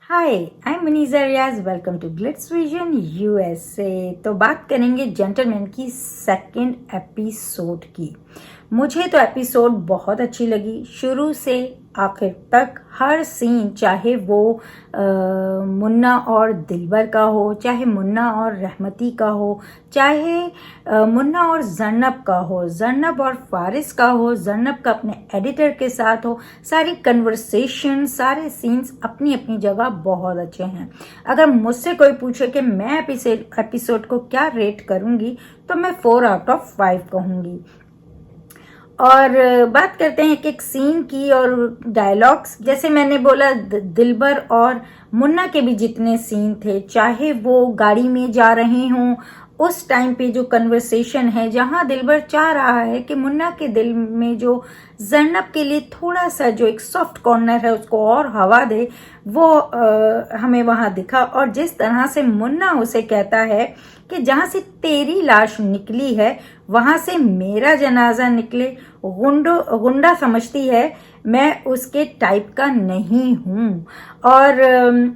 Hi, I am Muniza Riaz. Welcome to Glitz vision USA. तो बात करेंगे जेंटलमैन की सेकंड एपिसोड की। मुझे तो एपिसोड बहुत अच्छी लगी, शुरू से आखिर तक हर सीन, चाहे वो मुन्ना और दिलबर का हो, चाहे मुन्ना और रहमती का हो, चाहे मुन्ना और जर्नब का हो, जर्नब और फारिस का हो, जर्नब का अपने एडिटर के साथ हो, सारी कन्वर्सेशन, सारे सीन्स अपनी अपनी जगह बहुत अच्छे हैं। अगर मुझसे कोई पूछे कि मैं एपिसोड को क्या रेट करूंगी तो मैं 4/5 कहूंगी। और बात करते हैं एक सीन की और डायलॉग्स। जैसे मैंने बोला, दिलबर और मुन्ना के भी जितने सीन थे, चाहे वो गाड़ी में जा रहे हों, उस टाइम पे जो कन्वर्सेशन है जहां दिलबर चाह रहा है कि मुन्ना के दिल में जो जर्नब के लिए थोड़ा सा जो एक सॉफ्ट कॉर्नर है उसको और हवा दे, वो हमें वहां दिखा। और जिस तरह से मुन्ना उसे कहता है कि जहां से तेरी लाश निकली है वहां से मेरा जनाजा निकले, गुंडा समझती है मैं उसके टाइप का नहीं हूं। और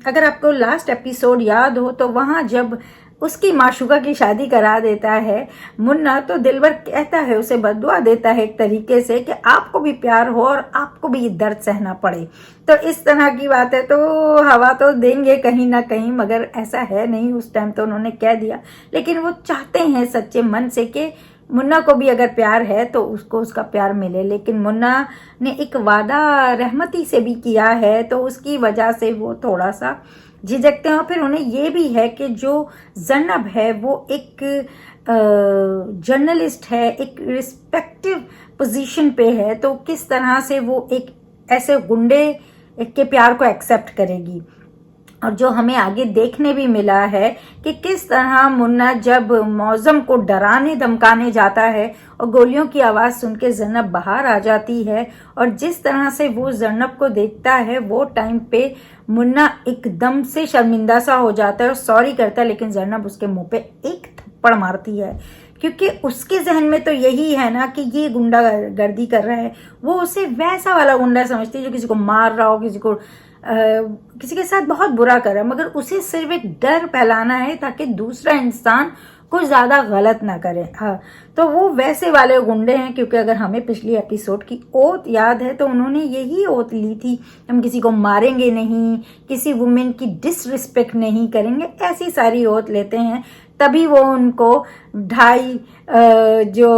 अगर आपको लास्ट एपिसोड याद हो तो वहां जब उसकी माशूका की शादी करा देता है मुन्ना, तो दिलबर कहता है, उसे बददुआ देता है एक तरीके से कि आपको भी प्यार हो और आपको भी ये दर्द सहना पड़े। तो इस तरह की बात है, तो हवा तो देंगे कहीं ना कहीं, मगर ऐसा है नहीं। उस टाइम तो उन्होंने कह दिया, लेकिन वो चाहते हैं सच्चे मन से कि मुन्ना को भी अगर प्यार है तो उसको उसका प्यार मिले। लेकिन मुन्ना ने एक वादा रहमती से भी किया है, तो उसकी वजह से वो थोड़ा सा झिझकते हैं। और फिर उन्हें ये भी है कि जो जर्नब है वो एक जर्नलिस्ट है, एक रिस्पेक्टिव पोजीशन पे है, तो किस तरह से वो एक ऐसे गुंडे के प्यार को एक्सेप्ट करेगी। और जो हमें आगे देखने भी मिला है कि किस तरह मुन्ना जब मौजम को डराने धमकाने जाता है और गोलियों की आवाज़ सुन के जर्नब बाहर आ जाती है, और जिस तरह से वो जर्नब को देखता है, वो टाइम पे मुन्ना एकदम से शर्मिंदा सा हो जाता है और सॉरी करता है, लेकिन जर्नब उसके मुंह पे एक थप्पड़ मारती है, क्योंकि उसके जहन में तो यही है ना कि ये गुंडा गर्दी कर रहा है। वो उसे वैसा वाला गुंडा समझती है जो किसी को मार रहा हो, किसी के साथ बहुत बुरा कर रहा है, मगर उसे सिर्फ एक डर फैलाना है ताकि दूसरा इंसान कुछ ज्यादा गलत ना करे। हाँ, तो वो वैसे वाले गुंडे हैं। क्योंकि अगर हमें पिछली एपिसोड की ओथ याद है तो उन्होंने यही ओथ ली थी, हम किसी को मारेंगे नहीं, किसी वुमेन की डिसरिस्पेक्ट नहीं करेंगे, ऐसी सारी ओथ लेते हैं। तभी वो उनको 2.5 जो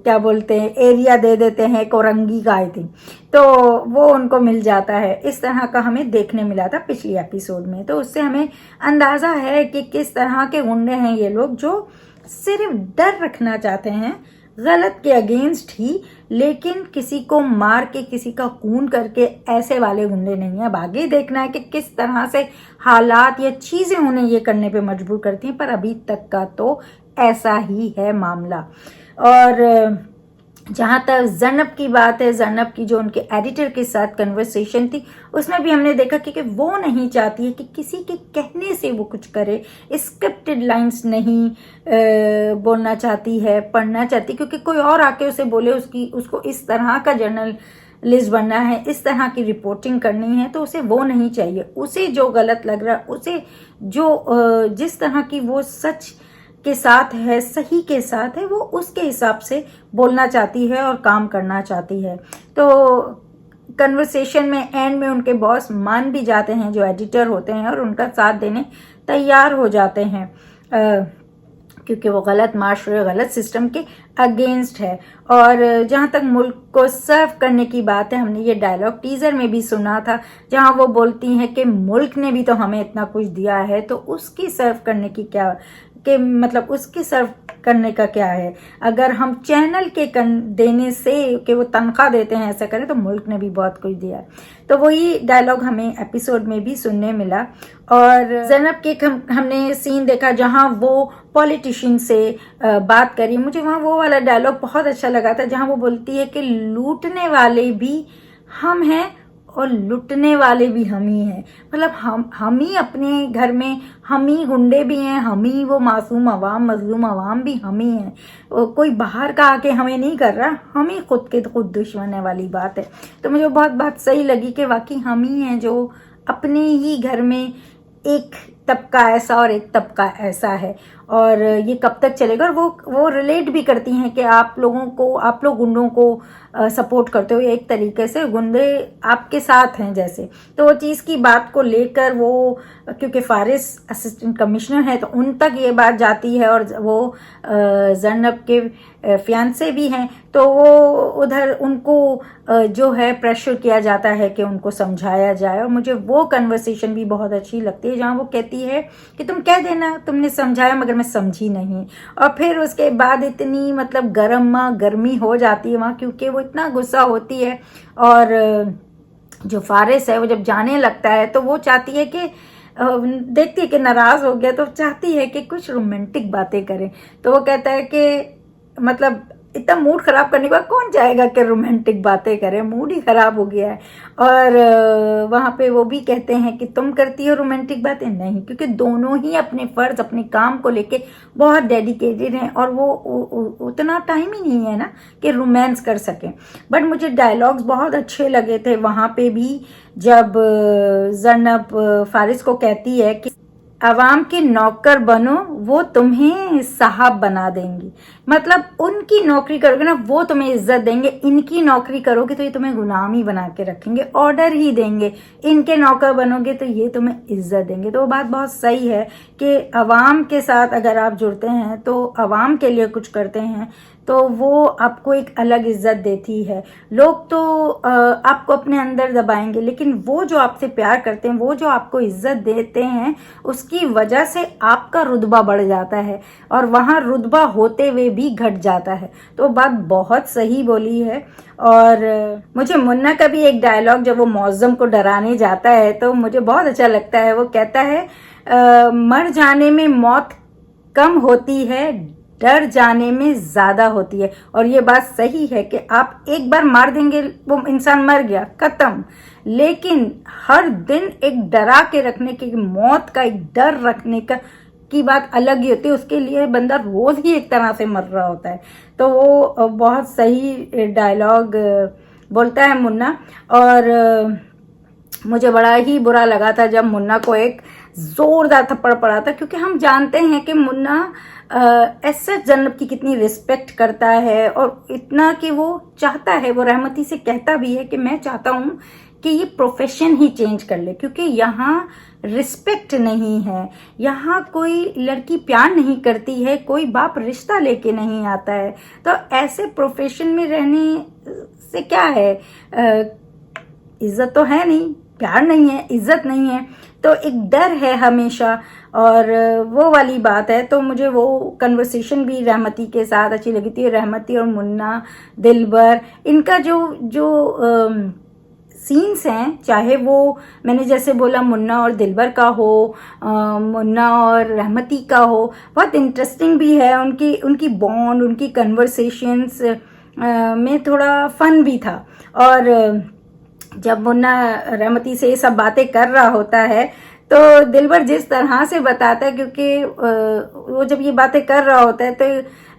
क्या बोलते हैं एरिया दे देते हैं, कोरंगी का आई थिंक, तो वो उनको मिल जाता है। इस तरह का हमें देखने मिला था पिछली एपिसोड में। तो उससे हमें अंदाजा है कि किस तरह के गुंडे हैं ये लोग, जो सिर्फ डर रखना चाहते हैं, गलत के अगेंस्ट ही, लेकिन किसी को मार के, किसी का खून करके, ऐसे वाले गुंडे नहीं है। अब आगे देखना है कि किस तरह से हालात या चीजें उन्हें ये करने पे मजबूर करती हैं, पर अभी तक का तो ऐसा ही है मामला। और जहाँ तक जर्नब की बात है, जर्नब की जो उनके एडिटर के साथ कन्वर्सेशन थी, उसमें भी हमने देखा कि वो नहीं चाहती है कि किसी के कहने से वो कुछ करे, स्क्रिप्टेड लाइंस नहीं बोलना चाहती है, पढ़ना चाहती, क्योंकि कोई और आके उसे बोले उसको इस तरह का जर्नलिस्ट बनना है, इस तरह की रिपोर्टिंग करनी है, तो उसे वो नहीं चाहिए। उसे जो गलत लग रहा है, उसे जो जिस तरह की वो सच के साथ है, सही के साथ है, वो उसके हिसाब से बोलना चाहती है और काम करना चाहती है। तो कन्वर्सेशन में एंड में उनके बॉस मान भी जाते हैं, जो एडिटर होते हैं, और उनका साथ देने तैयार हो जाते हैं, क्योंकि वो गलत माशरे, गलत सिस्टम के अगेंस्ट है। और जहाँ तक मुल्क को सर्व करने की बात है, हमने ये डायलॉग टीजर में भी सुना था, जहाँ वो बोलती हैं कि मुल्क ने भी तो हमें इतना कुछ दिया है, तो उसकी सर्व करने की क्या, कि मतलब उसकी सर्व करने का क्या है। अगर हम चैनल के देने से कि वो तनख्वाह देते हैं ऐसा करें, तो मुल्क ने भी बहुत कुछ दिया है। तो वही डायलॉग हमें एपिसोड में भी सुनने मिला। और जैनब के हमने सीन देखा जहां वो पॉलिटिशियन से बात करी। मुझे वहां वो वाला डायलॉग बहुत अच्छा लगा था, जहां वो बोलती है कि लूटने वाले भी हम हैं और लुटने वाले भी हम ही हैं। मतलब हम ही अपने घर में, हम ही गुंडे भी हैं, हम ही वो मासूम अवाम, मजलूम अवाम भी हम ही हैं। कोई बाहर का आके हमें नहीं कर रहा, हम ही खुद के खुद दुश्मन है वाली बात है। तो मुझे बहुत बात सही लगी कि वाकई हम ही हैं जो अपने ही घर में एक तबका ऐसा और एक तबका ऐसा है, और ये कब तक चलेगा। और वो रिलेट भी करती हैं कि आप लोग गुंडों को सपोर्ट करते हो, एक तरीके से गुंडे आपके साथ हैं जैसे। तो वो चीज़ की बात को लेकर वो, क्योंकि फारिस असिस्टेंट कमिश्नर है तो उन तक ये बात जाती है, और वो ज़रनब के फियांसे भी हैं, तो वो उधर उनको जो है प्रेशर किया जाता है कि उनको समझाया जाए। और मुझे वो कन्वर्सेशन भी बहुत अच्छी लगती है जहाँ वो कहती है कि तुम कह देना तुमने समझाया मगर मैं समझी नहीं। और फिर उसके बाद इतनी मतलब गर्मी हो जाती है वहाँ, क्योंकि वो इतना गुस्सा होती है। और जो फारिस है वो जब जाने लगता है तो वो चाहती है कि देखती है कि नाराज हो गया, तो चाहती है कि कुछ रोमांटिक बातें करें। तो वो कहता है कि मतलब इतना मूड खराब करने के बाद कौन चाहेगा कि रोमांटिक बातें करें, मूड ही खराब हो गया है। और वहाँ पे वो भी कहते हैं कि तुम करती हो रोमांटिक बातें, नहीं, क्योंकि दोनों ही अपने फर्ज अपने काम को लेके बहुत डेडिकेटेड हैं, और वो उतना टाइम ही नहीं है ना कि रोमांस कर सकें। बट मुझे डायलॉग्स बहुत अच्छे लगे थे वहाँ पे भी, जब ज़रनब फारिस को कहती है कि अवाम के नौकर बनो, वो तुम्हें साहब बना देंगी। मतलब उनकी नौकरी करोगे ना वो तुम्हें इज्जत देंगे, इनकी नौकरी करोगे तो ये तुम्हें गुलामी बना के रखेंगे, ऑर्डर ही देंगे। इनके नौकर बनोगे तो ये तुम्हें इज्जत देंगे। तो वो बात बहुत सही है कि अवाम के साथ अगर आप जुड़ते हैं तो अवाम के लिए कुछ करते हैं तो वो आपको एक अलग इज्जत देती है। लोग तो आपको अपने अंदर दबाएंगे, लेकिन वो जो आपसे प्यार करते हैं, वो जो आपको इज्जत देते हैं, उसकी वजह से आपका रुतबा बढ़ जाता है, और वहाँ रुतबा होते हुए भी घट जाता है। तो बात बहुत सही बोली है। और मुझे मुन्ना का भी एक डायलॉग, जब वो मौज़म को डराने जाता है तो मुझे बहुत अच्छा लगता है। वो कहता है मर जाने में मौत कम होती है, डर जाने में ज्यादा होती है। और ये बात सही है कि आप एक बार मार देंगे वो इंसान मर गया, खत्म। लेकिन हर दिन एक डरा के रखने की, मौत का एक डर रखने का की बात अलग ही होती है। उसके लिए बंदा रोज ही एक तरह से मर रहा होता है। तो वो बहुत सही डायलॉग बोलता है मुन्ना। और मुझे बड़ा ही बुरा लगा था जब मुन्ना को एक जोरदार थप्पड़ पड़ा था, क्योंकि हम जानते हैं कि मुन्ना ऐसे ज़रनब की कितनी रिस्पेक्ट करता है, और इतना कि वो चाहता है, वो रहमती से कहता भी है कि मैं चाहता हूँ कि ये प्रोफेशन ही चेंज कर ले, क्योंकि यहाँ रिस्पेक्ट नहीं है, यहाँ कोई लड़की प्यार नहीं करती है, कोई बाप रिश्ता लेके नहीं आता है। तो ऐसे प्रोफेशन में रहने से क्या है, इज्जत तो है नहीं, प्यार नहीं है, इज्जत नहीं है, तो एक डर है हमेशा। और वो वाली बात है। तो मुझे वो कन्वर्सेशन भी रहमती के साथ अच्छी लगी थी। रहमती और मुन्ना, दिलबर, इनका जो सीन्स हैं, चाहे वो मैंने जैसे बोला मुन्ना और दिलबर का हो, मुन्ना और रहमती का हो, बहुत इंटरेस्टिंग भी है। उनकी बॉन्ड, उनकी कन्वर्सेशंस में थोड़ा फन भी था। और जब मुन्ना रहमती से ये सब बातें कर रहा होता है तो दिलबर जिस तरह से बताता है, क्योंकि वो जब ये बातें कर रहा होता है तो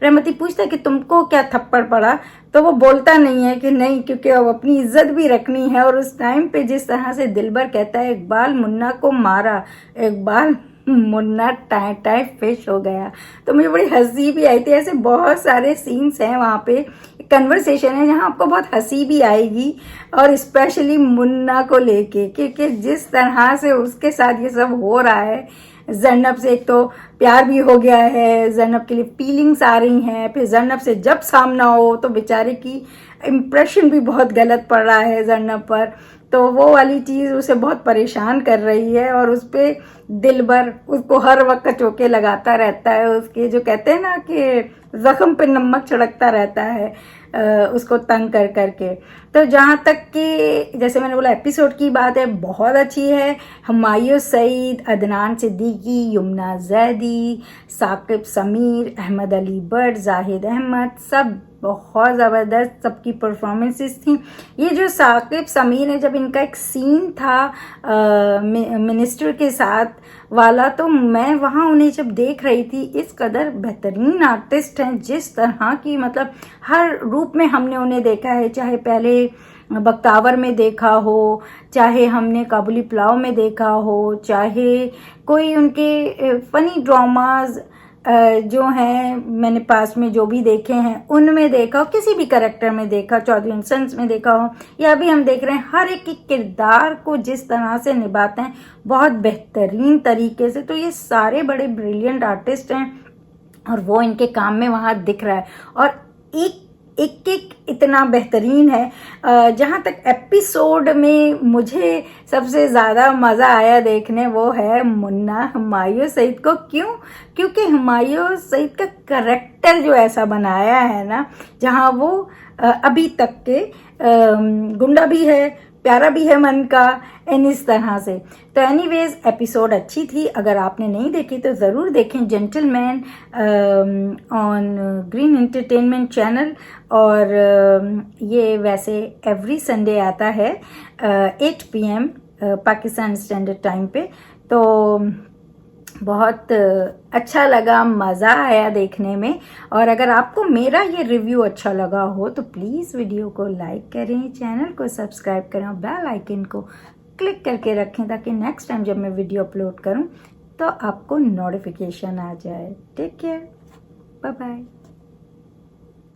रहमती पूछता है कि तुमको क्या थप्पड़ पड़ा, तो वो बोलता नहीं है कि नहीं, क्योंकि अब अपनी इज्जत भी रखनी है। और उस टाइम पे जिस तरह से दिलबर कहता है इकबाल मुन्ना को मारा, Iqbal Munna tie tie fish हो गया, तो मुझे बड़ी हंसी भी आई थी। ऐसे बहुत सारे सीन्स हैं वहाँ पे, कन्वर्सेशन है जहाँ आपको बहुत हंसी भी आएगी, और स्पेशली मुन्ना को लेके, क्योंकि जिस तरह से उसके साथ ये सब हो रहा है, ज़रनब से एक तो प्यार भी हो गया है, ज़रनब के लिए फीलिंग्स आ रही हैं, फिर ज़रनब से जब सामना हो तो बेचारे की इम्प्रेशन भी बहुत गलत पड़ रहा है ज़रनब पर, तो वो वाली चीज़ उसे बहुत परेशान कर रही है। और उस पर दिलबर उसको हर वक्त चौके लगाता रहता है, उसके जो कहते हैं ना कि जख्म पे नमक छिड़कता रहता है, उसको तंग कर करके। तो जहाँ तक कि जैसे मैंने बोला एपिसोड की बात है, बहुत अच्छी है। हुमायूं सईद, अदनान सिद्दीकी, यमुना जैदी, साकिब समीर, अहमद अली भट्ट, जाहिद अहमद, सब बहुत ज़बरदस्त सबकी परफॉर्मेंसेस थी। ये जो साकिब समीर है, जब इनका एक सीन था मिनिस्टर के साथ वाला, तो मैं वहाँ उन्हें जब देख रही थी, इस कदर बेहतरीन आर्टिस्ट हैं, जिस तरह की मतलब हर रूप में हमने उन्हें देखा है, चाहे पहले बख्तावर में देखा हो, चाहे हमने काबुली पुलाव में देखा हो, चाहे कोई उनके फ़नी ड्रामाज जो हैं मैंने पास में जो भी देखे हैं उनमें देखा हो, किसी भी करैक्टर में देखा, चौधरी एंड सन्स में देखा हो, या अभी हम देख रहे हैं, हर एक के किरदार को जिस तरह से निभाते हैं बहुत बेहतरीन तरीके से। तो ये सारे बड़े ब्रिलियंट आर्टिस्ट हैं और वो इनके काम में वहाँ दिख रहा है, और एक इतना बेहतरीन है। जहाँ तक एपिसोड में मुझे सबसे ज़्यादा मज़ा आया देखने, वो है मुन्ना हुमायूं सईद को। क्यों? क्योंकि हुमायूं सईद का करैक्टर जो ऐसा बनाया है ना, जहाँ वो अभी तक के गुंडा भी है, प्यारा भी है मन का, इस तरह से। तो एनीवेज एपिसोड अच्छी थी, अगर आपने नहीं देखी तो ज़रूर देखें, gentleman on green entertainment channel. और ये वैसे एवरी संडे आता है 8 PM पाकिस्तान स्टैंडर्ड टाइम पे। तो बहुत अच्छा लगा, मज़ा आया देखने में। और अगर आपको मेरा ये रिव्यू अच्छा लगा हो तो प्लीज़ वीडियो को लाइक करें, चैनल को सब्सक्राइब करें और बेल आइकन को क्लिक करके रखें, ताकि नेक्स्ट टाइम जब मैं वीडियो अपलोड करूं तो आपको नोटिफिकेशन आ जाए। Take care, bye bye.